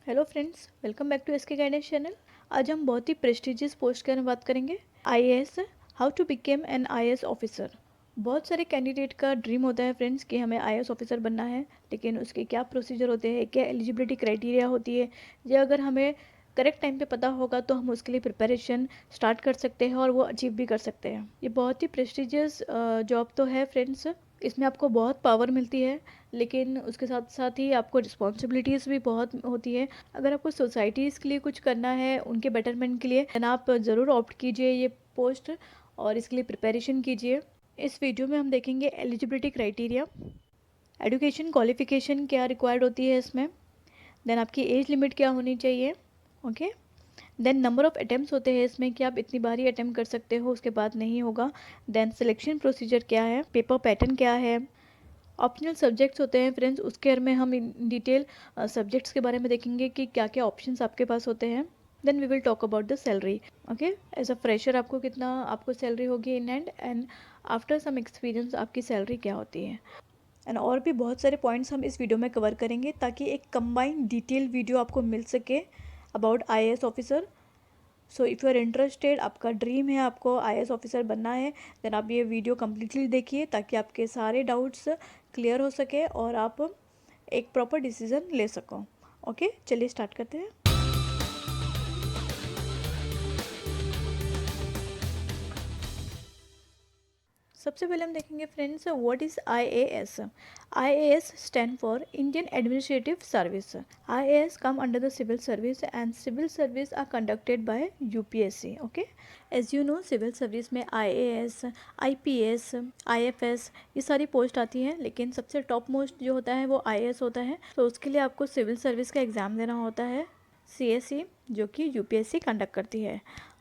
Hello friends, welcome back to SK guidance channel. आज हम बहुत ही प्रेस्टिजियस पोस्ट के बारे में बात करेंगे। IAS, how to become an IAS officer. बहुत सारे कैंडिडेट का ड्रीम होता है फ्रेंड्स कि हमें आईएएस ऑफिसर बनना है, लेकिन उसके क्या प्रोसीजर होते हैं, क्या एलिजिबिलिटी क्राइटेरिया होती है, या अगर हमें करेक्ट टाइम पे पता होगा तो हम उसके लिए प्रिपरेशन स्टार्ट कर सकते हैं और वो अचीव भी कर सकते हैं। ये बहुत ही प्रेस्टिजियस जॉब तो है फ्रेंड्स। इसमें आपको बहुत पावर मिलती है, लेकिन उसके साथ साथ ही आपको रिस्पॉन्सिबिलिटीज़ भी बहुत होती है। अगर आपको सोसाइटीज़ के लिए कुछ करना है, उनके बेटरमेंट के लिए, देन आप ज़रूर ऑप्ट कीजिए ये पोस्ट और इसके लिए प्रिपरेशन कीजिए। इस वीडियो में हम देखेंगे एलिजिबिलिटी क्राइटेरिया, एजुकेशन क्वालिफिकेशन क्या रिक्वायर्ड होती है इसमें, देन आपकी एज लिमिट क्या होनी चाहिए, okay. Then number of attempts होते हैं इसमें कि आप इतनी बार ही अटैम्प्ट कर सकते हो, उसके बाद नहीं होगा। देन सिलेक्शन प्रोसीजर क्या है, पेपर पैटर्न क्या है, ऑप्शनल सब्जेक्ट्स होते हैं फ्रेंड्स, उसके बारे में हम इन डिटेल सब्जेक्ट्स के बारे में देखेंगे कि क्या क्या ऑप्शंस आपके पास होते हैं। Then we will talk about the salary, okay. As a fresher आपको कितना आपको सैलरी होगी in and after some experience आपकी सैलरी क्या होती है। एंड और भी बहुत सारे पॉइंट्स हम इस वीडियो में कवर करेंगे ताकि एक कंबाइंड डिटेल वीडियो आपको मिल सके about IAS officer. So if you are interested, आपका ड्रीम है आपको आईएएस ऑफिसर बनना है, देन आप ये वीडियो कम्प्लीटली देखिए ताकि आपके सारे डाउट्स क्लियर हो सके और आप एक प्रॉपर डिसीजन ले सको। ओके, चलिए स्टार्ट करते हैं। सबसे पहले हम देखेंगे friends, what is IAS. IAS stand for Indian administrative service. IAS come under the civil service and civil service are conducted by UPSC, okay. As you know, civil service में IAS, IPS, IFS ये सारी post आती हैं, लेकिन सबसे top most जो होता है वो आईएएस होता है। तो उसके लिए आपको सिविल सर्विस का एग्ज़ाम देना होता है, सीएससी, जो कि यूपीएससी कंडक्ट करती है,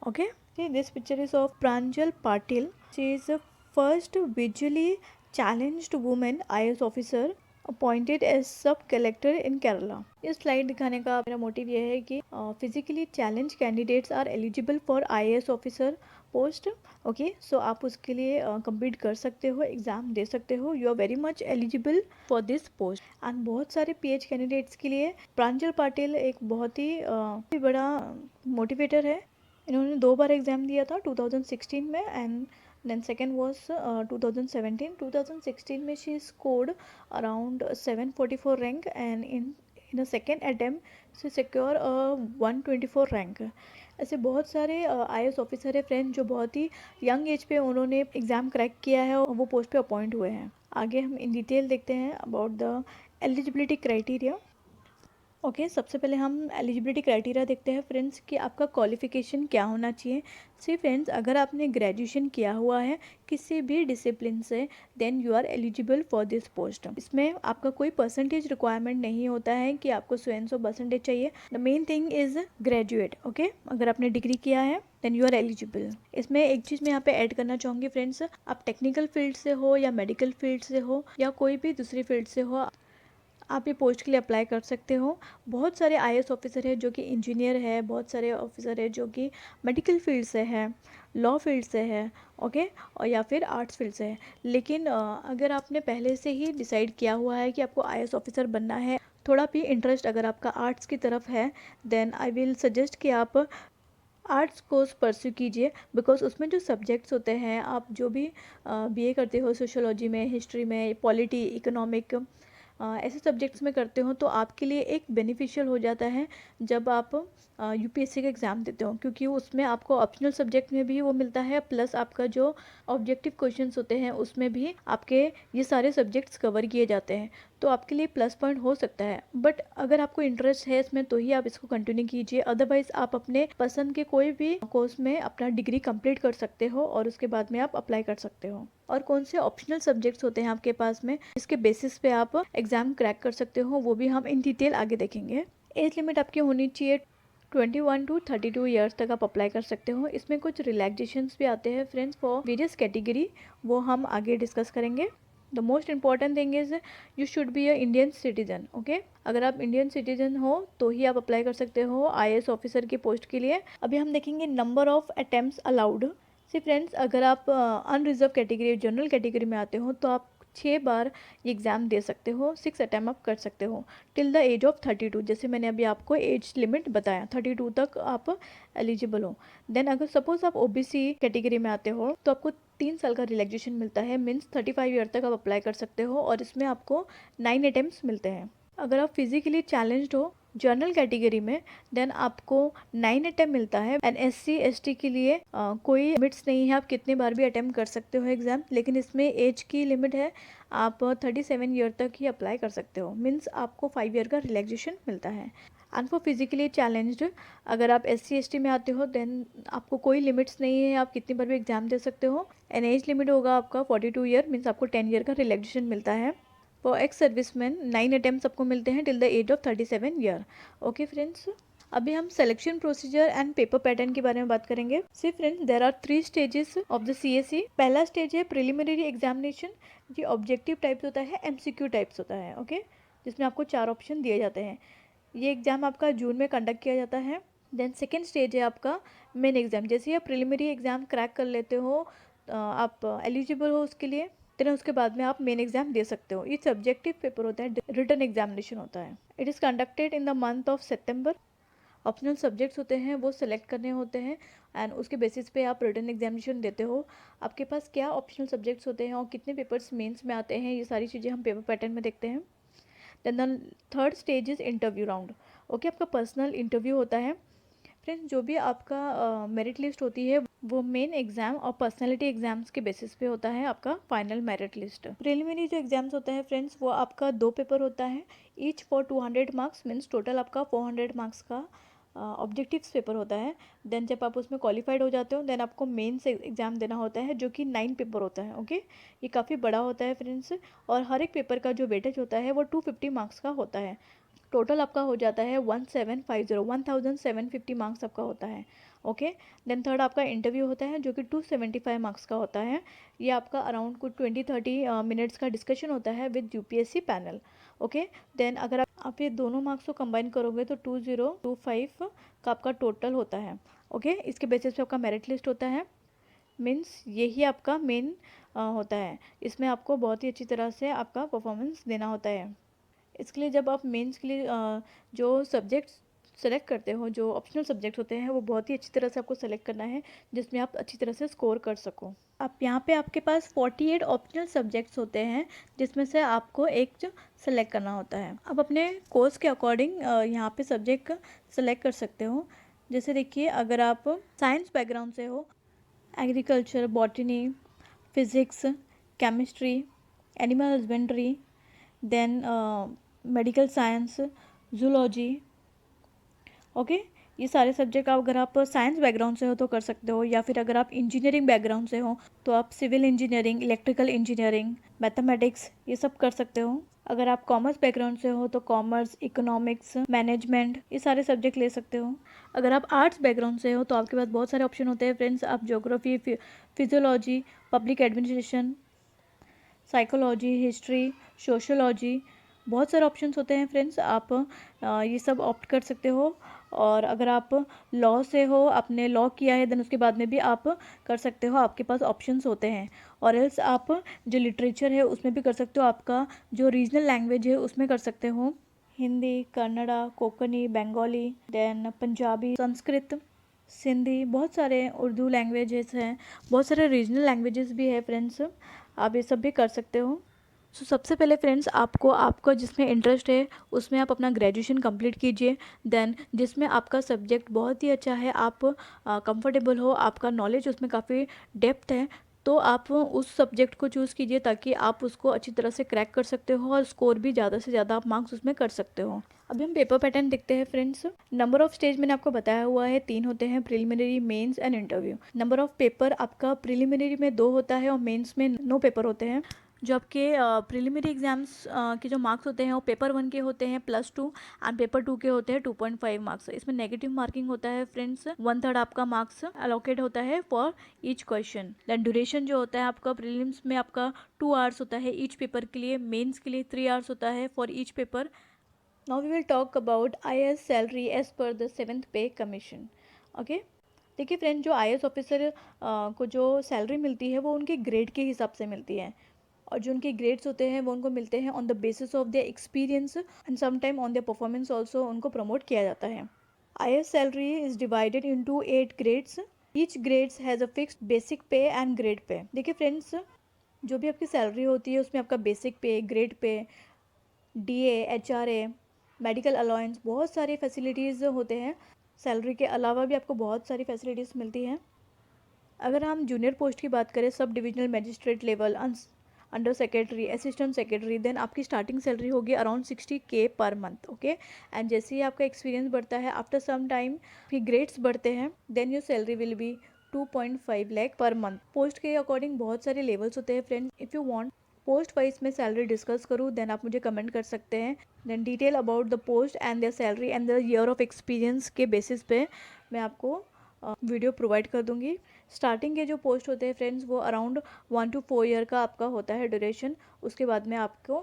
okay. This picture is of Pranjal Patil. She is first visually challenged woman IAS officer appointed as sub collector in Kerala. इस स्लाइड दिखाने का मेरा मोटिव यह है कि physically challenge candidates are eligible for IAS officer post, okay. So आप उसके लिए compete कर सकते हो, एग्जाम दे सकते हो, you are very much eligible for this post. And बहुत सारे पीएच कैंडिडेट्स के लिए प्रांजल पाटिल एक बहुत ही बड़ा मोटिवेटर है। इन्होंने 2 बार एग्ज़ाम दिया था, 2016 में एंड then second was 2017. 2016 में she scored around 744 rank and in a second attempt she secure a 124 rank. ऐसे बहुत सारे आईएएस ऑफिसर है फ्रेंड जो बहुत ही यंग एज पे उन्होंने एग्ज़ाम क्रैक किया है और वो पोस्ट पे अपॉइंट हुए हैं। आगे हम इन डिटेल देखते हैं about the eligibility criteria. Okay, सबसे पहले हम एलिजिबिलिटी क्राइटेरिया देखते हैं फ्रेंड्स कि आपका क्वालिफ़िकेशन क्या होना चाहिए। सी फ्रेंड्स, अगर आपने ग्रेजुएशन किया हुआ है किसी भी डिसिप्लिन से, then you are eligible for this post. इसमें आपका कोई परसेंटेज रिक्वायरमेंट नहीं होता है कि आपको 100 परसेंटेज चाहिए। The main thing is graduate, okay. अगर आपने डिग्री किया है देन यू आर एलिजिबल। इसमें एक चीज़ मैं यहाँ पे ऐड करना चाहूँगी फ्रेंड्स, आप टेक्निकल फील्ड से हो या मेडिकल फील्ड से हो या कोई भी दूसरी फील्ड से हो, आप ये पोस्ट के लिए अप्लाई कर सकते हो। बहुत सारे आईएएस ऑफिसर है जो कि इंजीनियर है, बहुत सारे ऑफिसर है जो कि मेडिकल फील्ड से है, लॉ फील्ड से है, ओके, और या फिर आर्ट्स फील्ड से है। लेकिन अगर आपने पहले से ही डिसाइड किया हुआ है कि आपको आईएएस ऑफिसर बनना है, थोड़ा भी इंटरेस्ट अगर आपका आर्ट्स की तरफ है, देन आई विल सजेस्ट कि आप आर्ट्स कोर्स परस्यू कीजिए, बिकॉज उसमें जो सब्जेक्ट्स होते हैं, आप जो भी बीए करते हो सोशियोलॉजी में, हिस्ट्री में, पॉलिटी, इकोनॉमिक, ऐसे सब्जेक्ट्स में करते हो तो आपके लिए एक बेनिफिशियल हो जाता है जब आप यूपीएससी का एग्ज़ाम देते हो, क्योंकि उसमें आपको ऑप्शनल सब्जेक्ट में भी वो मिलता है, प्लस आपका जो ऑब्जेक्टिव क्वेश्चंस होते हैं उसमें भी आपके ये सारे सब्जेक्ट्स कवर किए जाते हैं। तो आपके लिए प्लस पॉइंट हो सकता है, बट अगर आपको इंटरेस्ट है इसमें तो ही आप इसको कंटिन्यू कीजिए, अदरवाइज आप अपने पसंद के कोई भी कोर्स में अपना डिग्री कंप्लीट कर सकते हो और उसके बाद में आप अप्लाई कर सकते हो। और कौन से ऑप्शनल सब्जेक्ट्स होते हैं आपके पास में, इसके बेसिस पे आप एग्ज़ाम क्रैक कर सकते हो, वो भी हम इन डिटेल आगे देखेंगे। एज लिमिट आपकी होनी चाहिए 21 टू 32 ईयर्स तक आप अप्लाई कर सकते हो। इसमें कुछ रिलैक्सेशंस भी आते हैं फ्रेंड्स फॉर वेरियस कैटेगरी, वो हम आगे डिस्कस करेंगे। The most important thing is you should be a Indian citizen, okay. अगर आप इंडियन सिटीजन हो तो ही आप अप्लाई कर सकते हो आईएएस ऑफिसर की पोस्ट के लिए। अभी हम देखेंगे number of attempts allowed. See friends, अगर आप अनरिजर्व कैटेगरी, जनरल कैटेगरी में आते हो तो आप 6 बार ये एग्ज़ाम दे सकते हो, 6 अटेम्प्ट आप कर सकते हो टिल द एज ऑफ 32। जैसे मैंने अभी आपको एज लिमिट बताया 32 तक आप एलिजिबल हो। देन अगर सपोज आप ओबीसी कैटेगरी में आते हो तो आपको 3 साल का रिलैक्सेशन मिलता है, मीन्स 35 ईयर तक आप अप्लाई कर सकते हो और इसमें आपको 9 अटेम्प्ट्स मिलते हैं। अगर आप फिजिकली चैलेंज्ड हो जनरल कैटेगरी में देन आपको 9 अटेम्प्ट मिलता है। एंड SC ST के लिए कोई लिमिट्स नहीं है, आप कितने बार भी अटेम्प्ट कर सकते हो एग्ज़ाम, लेकिन इसमें एज की लिमिट है, आप 37 ईयर तक ही अप्लाई कर सकते हो, मीन्स आपको 5 ईयर का रिलैक्सेशन मिलता है। एंड फॉर फिजिकली चैलेंज्ड अगर आप SC ST में आते हो देन आपको कोई लिमिट्स नहीं है, आप कितनी बार भी एग्ज़ाम दे सकते हो। एंड एज लिमिट होगा आपका 42 ईयर, मीन्स आपको 10 ईयर का रिलैक्सेशन मिलता है। फॉर एक्स सर्विसमैन 9 अटेम्प्ट आपको मिलते हैं till the age of 37 year. Okay friends, अभी हम selection procedure and paper pattern के बारे में बात करेंगे। See friends, there are 3 stages of the CSE। पहला स्टेज है प्रिलिमिनरी एग्जामिनेशन, ये ऑब्जेक्टिव टाइप्स होता है, MCQ टाइप्स होता है। ओके, जिसमें आपको 4 ऑप्शन दिए जाते हैं। ये एग्ज़ाम आपका जून में कंडक्ट किया जाता है। देन सेकेंड स्टेज है आपका मेन एग्ज़ाम। जैसे ही आप प्रिलिमिनरी एग्ज़ाम क्रैक कर लेते हो आप एलिजिबल हो उसके लिए, देन उसके बाद में आप मेन एग्ज़ाम दे सकते हो। ये सब्जेक्टिव पेपर होता है, रिटन एग्जामिनेशन होता है। It is conducted in the month of September. Optional subjects होते हैं वो सिलेक्ट करने होते हैं एंड उसके बेसिस पे आप रिटन एग्जामिनेशन देते हो। आपके पास क्या ऑप्शनल सब्जेक्ट्स होते हैं और कितने पेपर्स मेंस में आते हैं, ये सारी चीज़ें हम पेपर पैटर्न में देखते हैं। Then the third stage is interview round. Okay, आपका पर्सनल इंटरव्यू होता है। फ्रेंड्स, जो भी आपका मेरिट लिस्ट होती है वो मेन एग्जाम और पर्सनालिटी एग्जाम्स के बेसिस पे होता है आपका फाइनल मेरिट लिस्ट। प्रिलिमिनरी जो एग्जाम्स होता है फ्रेंड्स, वो आपका 2 पेपर होता है, each for 200 marks, means total आपका 400 मार्क्स का ऑब्जेक्टिव्स पेपर होता है। देन जब आप उसमें क्वालिफाइड हो जाते हो देन आपको मेंस एग्जाम देना होता है, जो कि 9 पेपर होता है। ओके, ये काफ़ी बड़ा होता है फ्रेंड्स, और हर एक पेपर का जो वेटेज होता है वो 250 मार्क्स का होता है। टोटल आपका हो जाता है 1750 मार्क्स आपका होता है। ओके, देन थर्ड आपका इंटरव्यू होता है जो कि 275 मार्क्स का होता है। ये आपका अराउंड कुछ 20-30 मिनट्स का डिस्कशन होता है with UPSC panel. Okay, then अगर आप ये दोनों मार्क्स को कंबाइन करोगे तो 2025 का आपका टोटल होता है। ओके, इसके बेसिस पे आपका मेरिट लिस्ट होता है, मीन्स यही आपका मेन होता है। इसमें आपको बहुत ही अच्छी तरह से आपका परफॉर्मेंस देना होता है। इसके लिए जब आप मेंस के लिए जो सब्जेक्ट्स सेलेक्ट करते हो, जो ऑप्शनल सब्जेक्ट होते हैं, वो बहुत ही अच्छी तरह से आपको सेलेक्ट करना है जिसमें आप अच्छी तरह से स्कोर कर सको। आप यहाँ पे आपके पास 48 ऑप्शनल सब्जेक्ट्स होते हैं जिसमें से आपको एक जो सेलेक्ट करना होता है। आप अपने कोर्स के अकॉर्डिंग यहाँ पे सब्जेक्ट सेलेक्ट कर सकते हो। जैसे देखिए, अगर आप साइंस बैकग्राउंड से हो, agriculture, botany, physics, chemistry, animal husbandry, then medical science, zoology. Okay, ये सारे सब्जेक्ट आप अगर आप साइंस बैकग्राउंड से हो तो कर सकते हो, या फिर अगर आप इंजीनियरिंग बैकग्राउंड से हो तो आप civil engineering, electrical engineering, mathematics ये सब कर सकते हो। अगर आप कॉमर्स बैकग्राउंड से हो तो कॉमर्स, इकोनॉमिक्स, मैनेजमेंट ये सारे सब्जेक्ट ले सकते हो। अगर आप आर्ट्स बैकग्राउंड से हो तो आपके पास बहुत सारे ऑप्शन होते हैं फ्रेंड्स। आप geography, physiology, public administration, psychology, history, sociology, बहुत सारे ऑप्शंस होते हैं फ्रेंड्स। आप ये सब ऑप्ट कर सकते हो। और अगर आप लॉ से हो, आपने लॉ किया है, देन उसके बाद में भी आप कर सकते हो, आपके पास ऑप्शंस होते हैं। और एल्स आप जो लिटरेचर है उसमें भी कर सकते हो, आपका जो रीजनल लैंग्वेज है उसमें कर सकते हो, हिंदी, कन्नड़ा, कोंकणी, बंगाली, देन पंजाबी, संस्कृत, सिंधी, बहुत सारे उर्दू लैंग्वेजेस हैं, बहुत सारे रीजनल लैंग्वेजेस भी है फ्रेंड्स, आप ये सब भी कर सकते हो। सो सबसे पहले फ्रेंड्स आपको आपका जिसमें इंटरेस्ट है उसमें आप अपना ग्रेजुएशन कंप्लीट कीजिए। देन जिसमें आपका सब्जेक्ट बहुत ही अच्छा है, आप कंफर्टेबल हो, आपका नॉलेज उसमें काफ़ी डेप्थ है, तो आप उस सब्जेक्ट को चूज़ कीजिए ताकि आप उसको अच्छी तरह से क्रैक कर सकते हो और स्कोर भी ज़्यादा से ज़्यादा आप मार्क्स उसमें कर सकते हो। अभी हम पेपर पैटर्न देखते हैं फ्रेंड्स। नंबर ऑफ स्टेज मैंने आपको बताया हुआ है 3 होते हैं, preliminary, mains and interview. Number of paper आपका प्रिलिमिनरी में 2 होता है और मेंस में 9 पेपर होते हैं। जो आपके प्रिलिमिनरी एग्जाम्स के जो मार्क्स होते हैं वो पेपर 1 के होते हैं +2 एंड पेपर 2 के होते हैं 2.5 मार्क्स। इसमें नेगेटिव मार्किंग होता है फ्रेंड्स, 1/3 आपका मार्क्स अलोकेट होता है for each question. Then duration जो होता है आपका प्रीलिम्स में आपका 2 आवर्स होता है ईच पेपर के लिए, मेंस के लिए 3 आवर्स होता है for each paper. Now we will talk about IAS salary as per the 7th pay commission. Okay, देखिए फ्रेंड, जो IAS ऑफिसर को जो सैलरी मिलती है वो उनके ग्रेड के हिसाब से मिलती है। और जो उनके ग्रेड्स होते हैं वो उनको मिलते हैं on the basis of their experience and some time on their performance also उनको प्रमोट किया जाता है। IAS salary is divided into 8 grades. Each grades has a fixed basic pay and grade pay. देखिए फ्रेंड्स, जो भी आपकी salary होती है उसमें आपका बेसिक पे, grade pay, DA, HRA, medical allowance, बहुत सारी फैसिलिटीज़ होते हैं। सैलरी के अलावा भी आपको बहुत सारी फैसिलिटीज़ मिलती हैं। अगर हम जूनियर पोस्ट की बात करें, sub divisional magistrate level, under secretary, assistant secretary, then आपकी स्टार्टिंग सैलरी होगी around 60K per month. Okay, and जैसे ही आपका एक्सपीरियंस बढ़ता है, आफ्टर सम टाइम आपके ग्रेड्स बढ़ते हैं, then your salary will be 2.5 lakh per month. Post के अकॉर्डिंग बहुत सारे लेवल्स होते हैं friends. If you want post wise में सैलरी डिस्कस करूँ, देन आप मुझे कमेंट कर सकते हैं। Then detail about the post and their salary and the year of experience के बेसिस पे मैं आपको वीडियो प्रोवाइड कर दूंगी। स्टार्टिंग के जो पोस्ट होते हैं फ्रेंड्स, वो अराउंड 1 to 4 ईयर का आपका होता है ड्यूरेशन। उसके बाद में आपको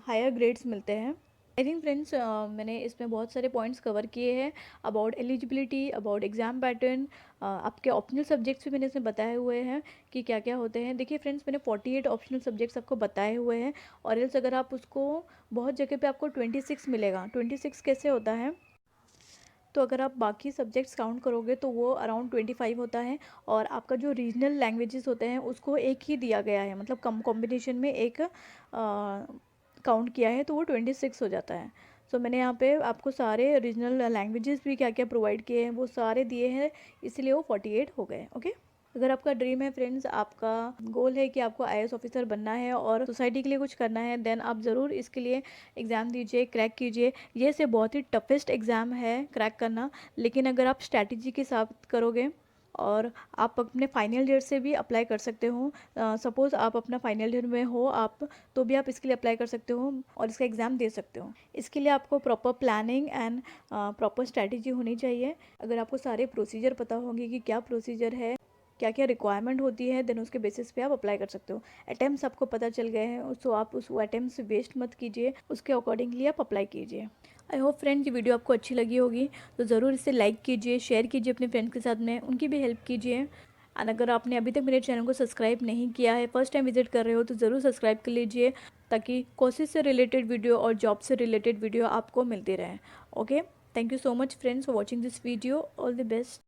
हायर ग्रेड्स मिलते हैं। आई थिंक फ्रेंड्स, मैंने इसमें बहुत सारे पॉइंट्स कवर किए हैं about eligibility, about exam pattern, आपके ऑप्शनल सब्जेक्ट्स भी मैंने इसमें बताए हुए हैं कि क्या क्या होते हैं। देखिए फ्रेंड्स, मैंने 48 ऑप्शनल सब्जेक्ट्स आपको बताए हुए हैं, और एल्स अगर आप उसको बहुत जगह पे आपको 26 मिलेगा। 26 कैसे होता है, तो अगर आप बाकी सब्जेक्ट्स काउंट करोगे तो वो अराउंड 25 होता है, और आपका जो रीजनल लैंग्वेजेस होते हैं उसको एक ही दिया गया है, मतलब कम कॉम्बिनेशन में एक काउंट किया है, तो वो 26 हो जाता है। सो मैंने यहाँ पे आपको सारे रीजनल लैंग्वेजेस भी क्या क्या प्रोवाइड किए हैं वो सारे दिए हैं, इसलिए वो 48 हो गए। ओके, अगर आपका ड्रीम है फ्रेंड्स, आपका गोल है कि आपको IAS ऑफिसर बनना है और सोसाइटी के लिए कुछ करना है, देन आप ज़रूर इसके लिए एग्ज़ाम दीजिए, क्रैक कीजिए। ये से बहुत ही टफेस्ट एग्ज़ाम है क्रैक करना, लेकिन अगर आप स्ट्रैटेजी के साथ करोगे और आप अपने फाइनल ईयर से भी अप्लाई कर सकते हो। सपोज़ आप अपना फाइनल ईयर में हो आप, तो भी आप इसके लिए अप्लाई कर सकते हो और इसका एग्ज़ाम दे सकते हो। इसके लिए आपको proper planning and proper strategy होनी चाहिए। अगर आपको सारे प्रोसीजर पता होंगे कि क्या प्रोसीजर है, क्या क्या रिक्वायरमेंट होती है, देन उसके बेसिस पे आप अप्लाई कर सकते हो। अटेम्प्ट्स आपको पता चल गए हैं, तो आप उस अटेम्प्ट्स वेस्ट मत कीजिए, उसके अकॉर्डिंगली आप अप्लाई कीजिए। आई होप फ्रेंड्स ये वीडियो आपको अच्छी लगी होगी, तो ज़रूर इसे लाइक कीजिए, शेयर कीजिए अपने फ्रेंड्स के साथ में, उनकी भी हेल्प कीजिए। एंड अगर आपने अभी तक मेरे चैनल को सब्सक्राइब नहीं किया है, फर्स्ट टाइम विजिट कर रहे हो, तो ज़रूर सब्सक्राइब कर लीजिए, ताकि कोर्सेज से रिलेटेड वीडियो और जॉब से रिलेटेड वीडियो आपको मिलती रहें। Okay, thank you so much friends for watching this video. All the best.